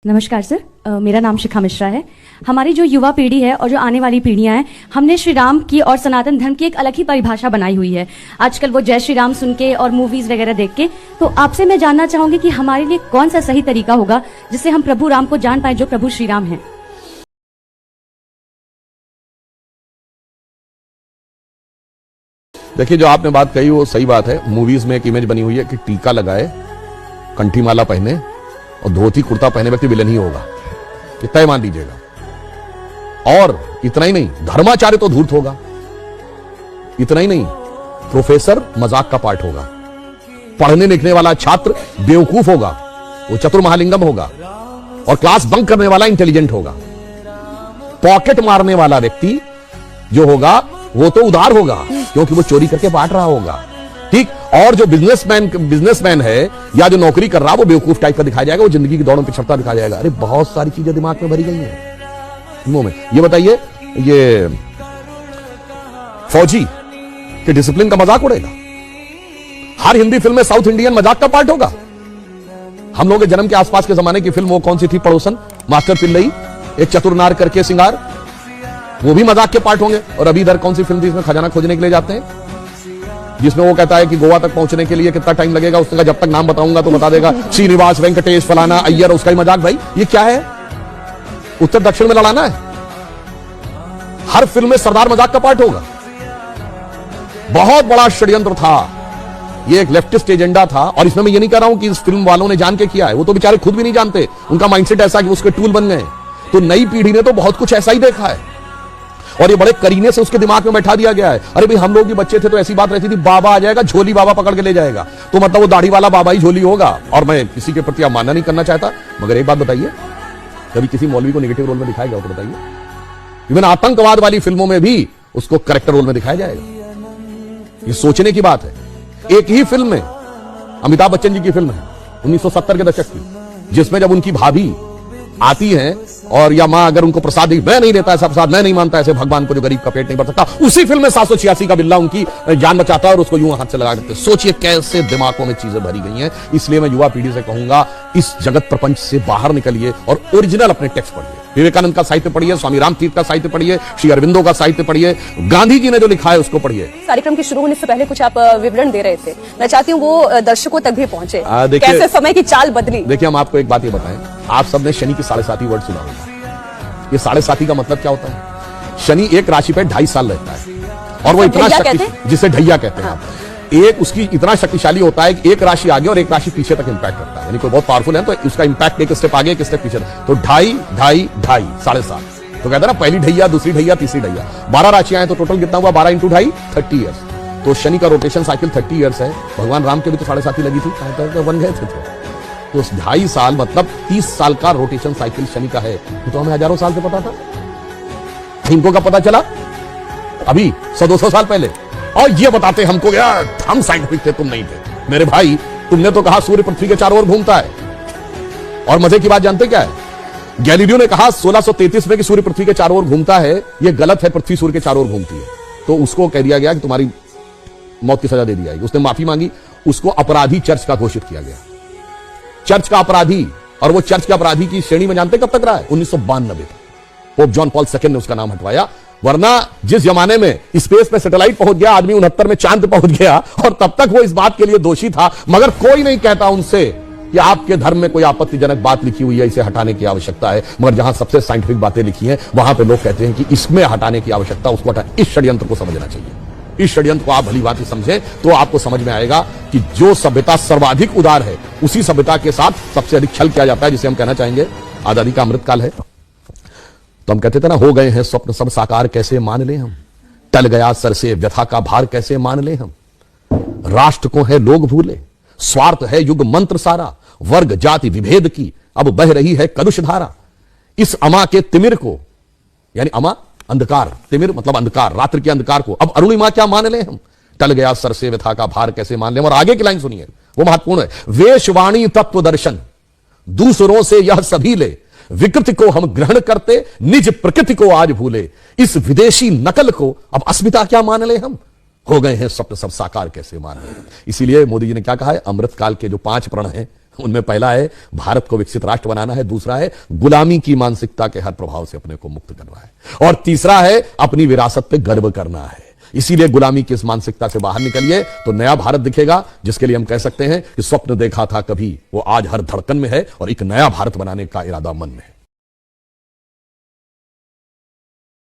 नमस्कार सर, मेरा नाम शिखा मिश्रा है। हमारी जो युवा पीढ़ी है और जो आने वाली पीढ़ियां हैं, हमने श्री राम की और सनातन धर्म की एक अलग ही परिभाषा बनाई हुई है। आजकल वो जय श्री राम सुन के और मूवीज वगैरह देख के, तो आपसे मैं जानना चाहूंगी कि हमारे लिए कौन सा सही तरीका होगा जिससे हम प्रभु राम को जान पाए जो प्रभु श्री राम हैं। देखिए, जो आपने बात कही वो सही बात है। मूवीज में एक इमेज बनी हुई है कि टीका लगाए, कंठी माला पहने और धोती कुर्ता पहने व्यक्ति विलन ही होगा, ये तय मान लीजिएगा। और इतना ही नहीं, धर्माचार्य तो धूर्त होगा। इतना ही नहीं, प्रोफेसर मजाक का पार्ट होगा। पढ़ने लिखने वाला छात्र बेवकूफ होगा, वो चतुर महालिंगम होगा। और क्लास बंक करने वाला इंटेलिजेंट होगा। पॉकेट मारने वाला व्यक्ति जो होगा वो तो उदार होगा, क्योंकि वो चोरी करके बांट रहा होगा। ठीक। और जो बिजनेसमैन है या जो नौकरी कर रहा है वो बेवकूफ टाइप का दिखाया जाएगा, वो जिंदगी की दौड़ में पिछड़ता दिखाया जाएगा। अरे बहुत सारी चीजें दिमाग में भरी गई हैं फिल्मों में। ये बताइए, ये फौजी के डिसिप्लिन का मजाक उड़ेगा। हर हिंदी फिल्म में साउथ इंडियन मजाक का पार्ट होगा। हम लोगों के जन्म के आसपास के जमाने की फिल्म वो कौन सी थी, पड़ोसन, मास्टर पिल्लई, एक चतुर नार करके सिंगार, वो भी मजाक के पार्ट होंगे। और अभी इधर कौन सी फिल्म थी इसमें खजाना खोजने के लिए जाते हैं, जिसमें वो कहता है कि गोवा तक पहुंचने के लिए कितना टाइम लगेगा, उसने कहा जब तक नाम बताऊंगा तो बता देगा, श्रीनिवास, वेंकटेश, फलाना, अय्यर, उसका ही मजाक। भाई ये क्या है, उत्तर दक्षिण में लड़ाना है। हर फिल्म में सरदार मजाक का पार्ट होगा। बहुत बड़ा षड्यंत्र था, ये एक लेफ्टिस्ट एजेंडा था। और इसमें मैं ये नहीं कह रहा हूं कि इस फिल्म वालों ने जान के किया है, वो तो बेचारे खुद भी नहीं जानते, उनका माइंडसेट ऐसा कि उसके टूल बन गए। तो नई पीढ़ी ने तो बहुत कुछ ऐसा ही देखा है और ये बड़े करीने से उसके दिमाग में बैठा दिया गया है। अरे भाई, हम लोग भी बच्चे थे तो ऐसी बात रहती थी, बाबा आ जाएगा, झोली बाबा पकड़ के ले जाएगा, तो मतलब वो दाढ़ी वाला बाबा ही झोली होगा। और मैं किसी के प्रति अवमानना नहीं करना चाहता, मगर एक बात बताइए, कभी किसी मौलवी को नेगेटिव रोल में दिखाया गया तो बताइए। इवन आतंकवाद वाली फिल्मों में भी उसको कैरेक्टर रोल में दिखाया जाएगा। ये सोचने की बात है। एक ही फिल्म में, अमिताभ बच्चन जी की फिल्म है 1970 के दशक की, जिसमें जब उनकी भाभी आती हैं और या मां अगर उनको प्रसाद दी, मैं नहीं देता ऐसा प्रसाद, मैं नहीं मानता ऐसे भगवान को जो गरीब का पेट नहीं भर सकता, उसी फिल्म में 786 का बिल्ला उनकी जान बचाता है और उसको यूं हाथ से लगा देते। सोचिए कैसे दिमागों में चीजें भरी गई हैं। इसलिए मैं युवा पीढ़ी से कहूंगा, इस जगत प्रपंच से बाहर निकलिए और ओरिजिनल अपने टेक्स्ट पढ़िए। विवेकानंद का साहित्य पढ़िए, स्वामी रामतीर्थ का साहित्य पढ़िए, श्री अरविंदो का साहित्य पढ़िए, गांधी जी ने जो लिखा है उसको पढ़िए। कार्यक्रम के शुरू होने से पहले कुछ आप विवरण दे रहे थे, मैं चाहती हूँ वो दर्शकों तक भी पहुंचे, कैसे समय की चाल बदली। देखिए, हम आपको एक बात ये बताएं, आप सबने शनि की 7.5 वर्ड सुना होगा। ये 7.5 का मतलब क्या होता है? शनि एक राशि पे 2.5 साल रहता है और वो इतना जिसे ढैया कहते हैं। एक उसकी इतना शक्तिशाली होता है कि एक राशि आगे और एक राशि पीछे तक इंपैक्ट करता है। यानी कोई बहुत पावरफुल है तो उसका इंपैक्ट एक स्टेप आगे, एक स्टेप पीछे। तो 2.5, 2.5, 2.5, 7.5। तो कहते हैं ना, पहली ढैया, दूसरी ढैया, तीसरी ढैया। 12 राशियां हैं तो टोटल कितना हुआ? 12 × 2.5, 30 ईयर्स। तो शनि का रोटेशन साइकिल 30 ईयर्स है। भगवान राम के भी तो 7.5 लगी थी, बन गए थे। तो 2.5 साल मतलब 30 साल का रोटेशन साइकिल शनि का है। तो हमें हजारों साल से पता था, इनको कब पता चला? अभी 100-200 साल पहले। और ये बताते हमको, यार हम साइंटिफिक थे, तुम नहीं थे। मेरे भाई, तुमने तो कहा सूर्य पृथ्वी के चारों ओर घूमता है। और मजे की बात जानते क्या है? गैलीलियो ने कहा 1633 में कि सूर्य पृथ्वी के चारों ओर घूमता है, ये गलत है, पृथ्वी सूर्य के चारों ओर घूमती है। तो उसको कह दिया गया कि तुम्हारी मौत की सजा दे दी जाएगी। उसने माफी मांगी, उसको अपराधी चर्च का घोषित किया गया, चर्च का अपराधी। और वो चर्च के अपराधी की श्रेणी में जानते कब तक रहा है? 1992 तक। पोप जॉन पॉल II ने उसका नाम हटवाया। वरना जिस जमाने में स्पेस पे सैटेलाइट पहुंच गया, आदमी 69 में चांद पहुंच गया, और तब तक वो इस बात के लिए दोषी था। मगर कोई नहीं कहता उनसे कि आपके धर्म में कोई आपत्तिजनक बात लिखी हुई है, इसे हटाने की आवश्यकता है। मगर जहां सबसे साइंटिफिक बातें लिखी हैं, वहां पे लोग कहते हैं कि इसमें हटाने की आवश्यकता, उसको हटा। इस षड्यंत्र को समझना चाहिए। इस षड्यंत्र को आप भली बात समझें तो आपको समझ में आएगा कि जो सभ्यता सर्वाधिक उदार है, उसी सभ्यता के साथ सबसे अधिक छल किया जाता है, जिसे हम कहना चाहेंगे आजादी का अमृतकाल है। तो हम कहते थे ना, हो गए हैं स्वप्न सब साकार, कैसे मान ले हम, टल गया सर से व्यथा का भार, कैसे मान ले हम। राष्ट्र को है लोग भूले, स्वार्थ है युग मंत्र सारा, वर्ग जाति विभेद की अब बह रही है कलुष धारा। इस अमा के तिमिर को, यानी अमा अंधकार, तिमिर मतलब अंधकार, रात्रि के अंधकार को अब अरुणिमा क्या मान ले हम, टल गया सर से व्यथा का भार, कैसे मान ले हम। और आगे की लाइन सुनिए, वो महत्वपूर्ण है। वेशवाणी तत्व दर्शन दूसरों से यह सभी ले, विकृति को हम ग्रहण करते, निज प्रकृति को आज भूले। इस विदेशी नकल को अब अस्मिता क्या मान ले हम, हो गए हैं स्वप्न सब साकार, कैसे मान ले। इसीलिए मोदी जी ने क्या कहा है, अमृतकाल के जो 5 प्रण हैं उनमें पहला है भारत को विकसित राष्ट्र बनाना है, दूसरा है गुलामी की मानसिकता के हर प्रभाव से अपने को मुक्त करना है, और तीसरा है अपनी विरासत पे गर्व करना है। इसीलिए गुलामी की इस मानसिकता से बाहर निकलिए तो नया भारत दिखेगा, जिसके लिए हम कह सकते हैं कि स्वप्न देखा था कभी वो आज हर धड़कन में है और एक नया भारत बनाने का इरादा मन में है।